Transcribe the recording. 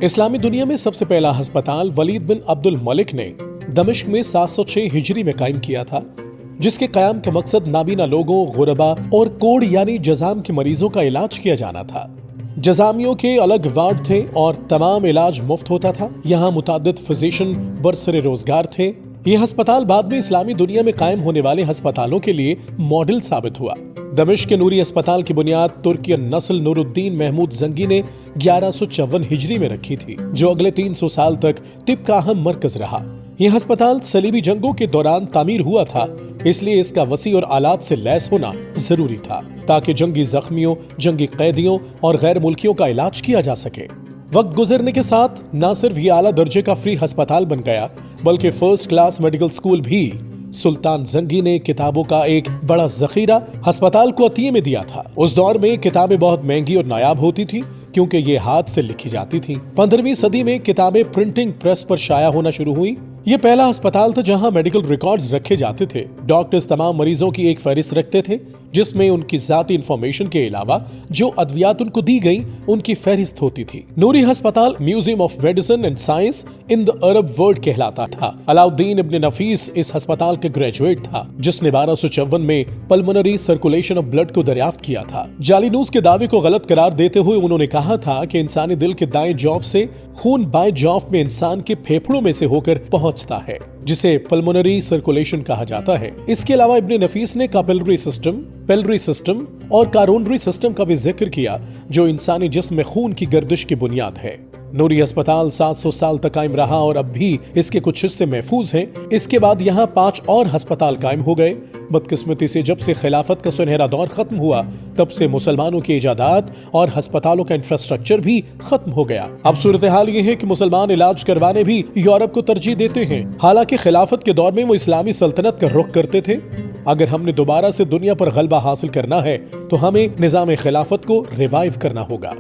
اسلامی دنیا میں سب سے پہلا ہسپتال ولید بن عبد الملک نے دمشق میں 706 ہجری میں قائم کیا تھا، جس کے قیام کا مقصد نابینا لوگوں، غربا اور کوڑ یعنی جزام کے مریضوں کا علاج کیا جانا تھا۔ جزامیوں کے الگ وارڈ تھے اور تمام علاج مفت ہوتا تھا۔ یہاں متعدد فزیشین برسر روزگار تھے۔ یہ ہسپتال بعد میں اسلامی دنیا میں قائم ہونے والے ہسپتالوں کے لیے ماڈل ثابت ہوا۔ دمشق کے نوری ہسپتال کی بنیاد ترکین نسل نور الدین محمود زنگی نے 1154 ہجری میں رکھی تھی، جو اگلے 300 سال تک طب کا اہم مرکز رہا۔ یہ ہسپتال صلیبی جنگوں کے دوران تعمیر ہوا تھا، اس لیے اس کا وسیع اور آلات سے لیس ہونا ضروری تھا تاکہ جنگی زخمیوں، جنگی قیدیوں اور غیر ملکیوں کا علاج کیا جا سکے۔ وقت گزرنے کے ساتھ نہ صرف یہ اعلیٰ درجے کا فری ہسپتال بن گیا، بلکہ فرسٹ کلاس میڈیکل سکول بھی۔ سلطان زنگی نے کتابوں کا ایک بڑا ذخیرہ ہسپتال کو عطیے میں دیا تھا۔ اس دور میں کتابیں بہت مہنگی اور نایاب ہوتی تھی کیونکہ یہ ہاتھ سے لکھی جاتی تھی۔ 15ویں صدی میں کتابیں پرنٹنگ پریس پر شائع ہونا شروع ہوئی۔ یہ پہلا ہسپتال تھا جہاں میڈیکل ریکارڈز رکھے جاتے تھے۔ ڈاکٹرز تمام مریضوں کی ایک فہرست رکھتے تھے جس میں ان کی ذاتی انفارمیشن کے علاوہ جو ادویات ان کو دی گئیں ان کی فہرست ہوتی تھی۔ نوری ہسپتال museum of medicine and science in the Arab world کہلاتا تھا۔ علاؤالدین ابن نفیس اس ہسپتال کے گریجویٹ تھا جس نے 1254 میں پلمونری سرکولیشن آف بلڈ کو دریافت کیا تھا۔ جالینوس کے دعوے کو غلط قرار دیتے ہوئے انہوں نے کہا تھا کہ انسانی دل کے دائیں جوف سے خون بائیں جوف میں انسان کے پھیپھڑوں میں سے ہو کر پہنچتا ہے، جسے پلمونری سرکولیشن کہا جاتا ہے۔ اس کے علاوہ ابن نفیس نے کیپلری سسٹم، پیلری سسٹم اور کارونری سسٹم کا بھی ذکر کیا جو انسانی جسم میں خون کی گردش کی بنیاد ہے۔ نوری ہسپتال 700 سال تک قائم رہا اور اب بھی اس کے کچھ حصے محفوظ ہیں۔ اس کے بعد یہاں 5 اور ہسپتال قائم ہو گئے۔ بدقسمتی سے جب سے خلافت کا سنہرا دور ختم ہوا تب سے مسلمانوں کی ایجادات اور ہسپتالوں کا انفراسٹرکچر بھی ختم ہو گیا۔ اب صورتحال یہ ہے کہ مسلمان علاج کروانے بھی یورپ کو ترجیح دیتے ہیں، حالانکہ خلافت کے دور میں وہ اسلامی سلطنت کا رخ کرتے تھے۔ اگر ہم نے دوبارہ سے دنیا پر غلبہ حاصل کرنا ہے تو ہمیں نظام خلافت کو ریوائیو کرنا ہوگا۔